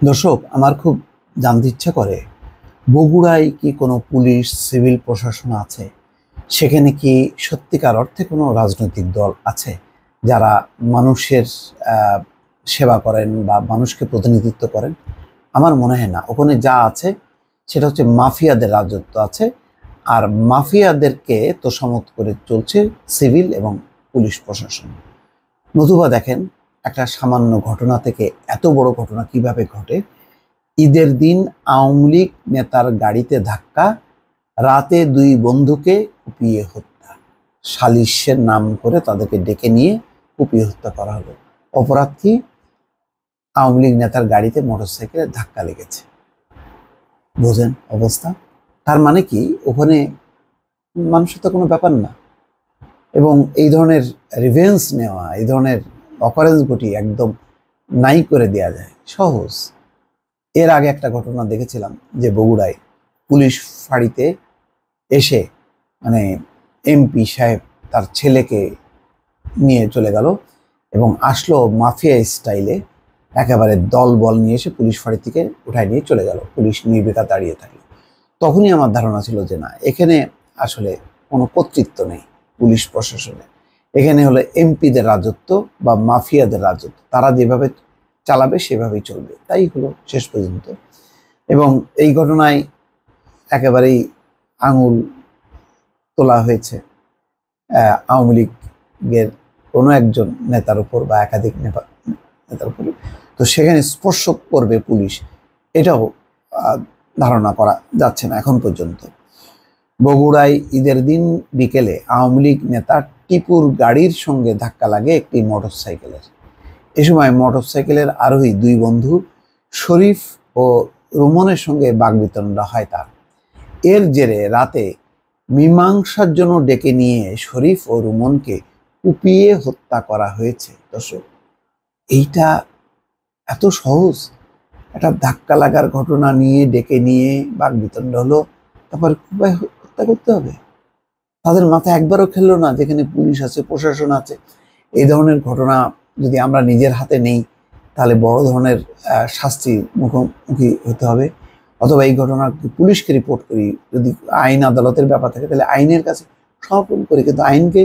দর্শক, আমার খুব জানতে ইচ্ছা করে বগুড়ায় কি কোনো পুলিশ সিভিল প্রশাসন আছে? সেখানে কি সত্যিকার অর্থে কোনো রাজনৈতিক দল আছে যারা মানুষের আহ, সেবা করেন বা মানুষকে প্রতিনিধিত্ব করেন? আমার মনে হয় না। ওখানে যা আছে সেটা হচ্ছে মাফিয়াদের রাজত্ব আছে। আর মাফিয়াদেরকে তোষামোদ করে চলছে সিভিল এবং পুলিশ প্রশাসন। নতুবা দেখেন, একটা সামান্য ঘটনা থেকে এত বড় ঘটনা কিভাবে ঘটে। ঈদের দিন আওয়ামী লীগ নেতার গাড়িতে ধাক্কা, রাতে দুই বন্ধুকে কুপিয়ে হত্যা। সালিশের নাম করে তাদেরকে ডেকে নিয়ে কুপিয়ে হত্যা করা হলো। অপরাধ কি? আওয়ামী লীগ নেতার গাড়িতে মোটরসাইকেলে ধাক্কা লেগেছে। বোঝেন অবস্থা? তার মানে কি ওখানে মানুষের তো কোনো ব্যাপার না। এবং এই ধরনের রিভেঞ্জ নেওয়া, এই ধরনের অকারেন্স ঘটিয়ে একদম নাই করে দেওয়া যায়, সহজ। এর আগে একটা ঘটনা দেখেছিলাম যে বগুড়ায় পুলিশ ফাঁড়িতে এসে মানে এমপি সাহেব তার ছেলেকে নিয়ে চলে গেল এবং আসলো মাফিয়া স্টাইলে, একেবারে দল বল নিয়ে এসে পুলিশ ফাঁড়ি থেকে উঠায় নিয়ে চলে গেল। পুলিশ নির্বিকার দাঁড়িয়ে থাকলো। তখনই আমার ধারণা ছিল যে না, এখানে আসলে কোনো কর্তৃত্ব নেই পুলিশ প্রশাসনে। এখানে হলো এমপিদের রাজত্ব বা মাফিয়াদের রাজত্ব। তারা যেভাবে চালাবে সেভাবেই চলবে, তাই হলো শেষ পর্যন্ত। এবং এই ঘটনায় একেবারেই আঙুল তোলা হয়েছে আওয়ামী লীগের কোনো একজন নেতার উপর বা একাধিক নেতার উপর। তো সেখানে স্পর্শ করবে পুলিশ, এটাও ধারণা করা যাচ্ছে না এখন পর্যন্ত। বগুড়ায় ঈদের দিন বিকেলে আওয়ামী লীগ নেতা টিপুর গাড়ির সঙ্গে ধাক্কা লাগে একটি মোটরসাইকেলের। এ সময় মোটরসাইকেলের আরোহী দুই বন্ধু শরীফ ও রুমনের সঙ্গে বাগবিতণ্ডা হয় তার। এর জেরে রাতে মীমাংসার জন্য ডেকে নিয়ে শরীফ ও রুমনকে কুপিয়ে হত্যা করা হয়েছে। দর্শক, এইটা এত সহজ? একটা ধাক্কা লাগার ঘটনা নিয়ে ডেকে নিয়ে বাগবিতণ্ড হলো, তারপর কুপায় হত্যা করতে হবে? তাদের মাথায় একবারও খেললো না যেখানে পুলিশ আছে, প্রশাসন আছে। এই ধরনের ঘটনা যদি আমরা নিজের হাতে নেই তাহলে বড় ধরনের শাস্তির মুখোমুখি হতে হবে। অথবা এই ঘটনা পুলিশকে রিপোর্ট করি। যদি আইন আদালতের ব্যাপার থাকে তাহলে আইনের কাছে সমর্পণ করি, কিন্তু আইনকে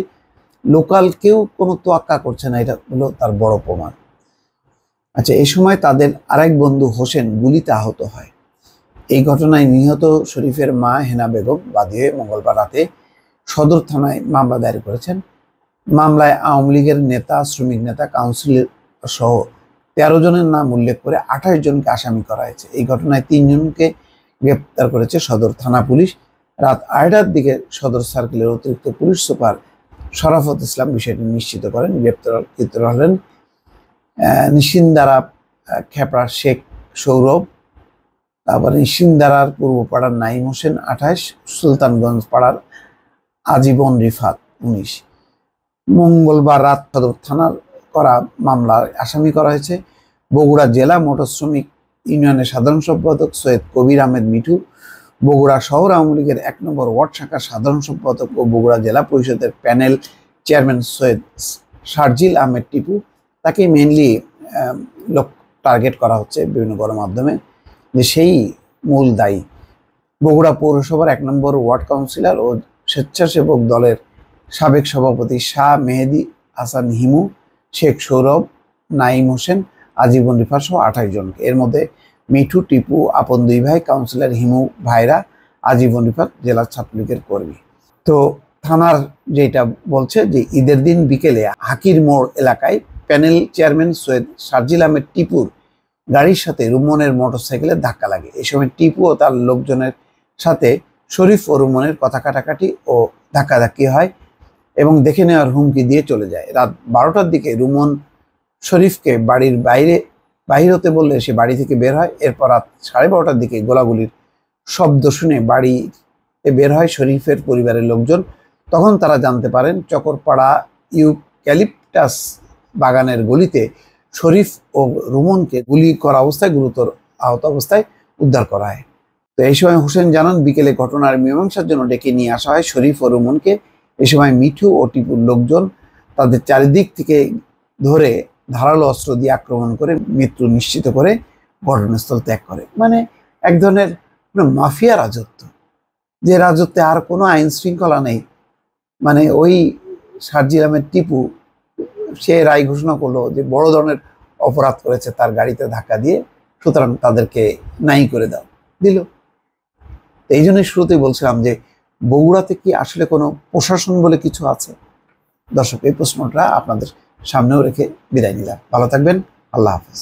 লোকাল কেউ কোনো তোয়াক্কা করছে না, এটা হলো তার বড় প্রমাণ। আচ্ছা, এই সময় তাদের আরেক বন্ধু হোসেন গুলিতে আহত হয়। এই ঘটনায় নিহত শরীফের মা হেনা বেগম বাদী হয়ে মঙ্গলবার রাতে সদর থানায় মামলা দায়ের করেছেন। মামলায় আওয়ামী লীগের নেতা, শ্রমিক নেতা, কাউন্সিলর সহ 13 জনের নাম উল্লেখ করে 28 জনকে আসামি করা হয়েছে। এই ঘটনায় 3 জনকে গ্রেপ্তার করেছে সদর থানা পুলিশ। রাত 8টার দিকে সদর সার্কেলের অতিরিক্ত পুলিশ সুপার শরাফত ইসলাম বিষয়টি নিশ্চিত করেন। গ্রেপ্তারকৃত হলেন নিশিন্দারা খেপড়া শেখ সৌরভ, তারপরে নিশিন্দারার পূর্ব পাড়ার নাইম হোসেন 28, সুলতানগঞ্জ পাড়ার আজীবন রিফাত 19। মঙ্গলবার রাত সদর থানার করা মামলার আসামি করা হয়েছে বগুড়া জেলা মোটর শ্রমিক ইউনিয়নের সাধারণ সম্পাদক সৈয়দ কবির আহমেদ মিঠু, বগুড়া শহর আওয়ামী লীগের 1 নম্বর ওয়ার্ড শাখার সাধারণ সম্পাদক ও বগুড়া জেলা পরিষদের প্যানেল চেয়ারম্যান সৈয়দ শারজিল আহমেদ টিপু। তাকে মেইনলি টার্গেট করা হচ্ছে বিভিন্ন গণমাধ্যমে, যে সেই মূল দায়ী। বগুড়া পৌরসভার 1 নম্বর ওয়ার্ড কাউন্সিলর ও স্বেচ্ছাসেবক দলের সাবেক সভাপতি শাহ মেহেদি হাসান হিমু, শেখ সৌরভ, নাইম হোসেন, আজীবন রিফাত সহ 28 জনকে। এর মধ্যে মিঠু, টিপু আপন 2 ভাই, কাউন্সিলর হিমু ভাইরা আজীবন রিফাত জেলা ছাত্রলীগের কর্মী। তো থানার যেটা বলছে যে ঈদের দিন বিকেলে হাকির মোড় এলাকায় প্যানেল চেয়ারম্যান সৈয়দ শারজিল আহমেদ টিপুর গাড়ির সাথে রুমনের মোটরসাইকেলে ধাক্কা লাগে। এই সময় টিপু ও তার লোকজনের সাথে শরীফ ও রুমনের কথা কাটাকাটি ও ধাক্কাধাক্কি হয় এবং দেখে নেওয়ার হুমকি দিয়ে চলে যায়। রাত 12টার দিকে রুমন শরীফকে বাড়ির বাহির হতে বললে সে বাড়ি থেকে বের হয়। এরপর রাত 12:30টার দিকে গোলাগুলির শব্দ শুনে বাড়িতে বের হয় শরীফের পরিবারের লোকজন। তখন তারা জানতে পারেন চকরপাড়া ইউক্যালিপটাস বাগানের গলিতে শরীফ ও রুমনকে গুলি করা অবস্থায় গুরুতর আহত অবস্থায় উদ্ধার করা হয়। তো এই সময় হোসেন জানান, বিকেলে ঘটনার মীমাংসার জন্য ডেকে নিয়ে আসা হয় শরীফ ও রুমনকে। এই সময় মিঠু ও টিপুর লোকজন তাদের চারিদিক থেকে ধরে ধারালো অস্ত্র দিয়ে আক্রমণ করে মৃত্যু নিশ্চিত করে ঘটনাস্থল ত্যাগ করে। মানে এক ধরনের মাফিয়া রাজত্ব, যে রাজত্বে আর কোনো আইন শৃঙ্খলা নেই। মানে ওই শারজিরামের টিপু সে রায় ঘোষণা করলো যে বড় ধরনের অপরাধ করেছে তার গাড়িতে ধাক্কা দিয়ে, সুতরাং তাদেরকে নাই করে দাও, দিল। এই জন্যই শুরুতেই বলছিলাম যে বগুড়াতে কি আসলে কোনো প্রশাসন বলে কিছু আছে? দর্শক, এই প্রশ্নটা আপনাদের সামনেও রেখে বিদায় নিলাম। ভালো থাকবেন। আল্লাহ হাফেজ।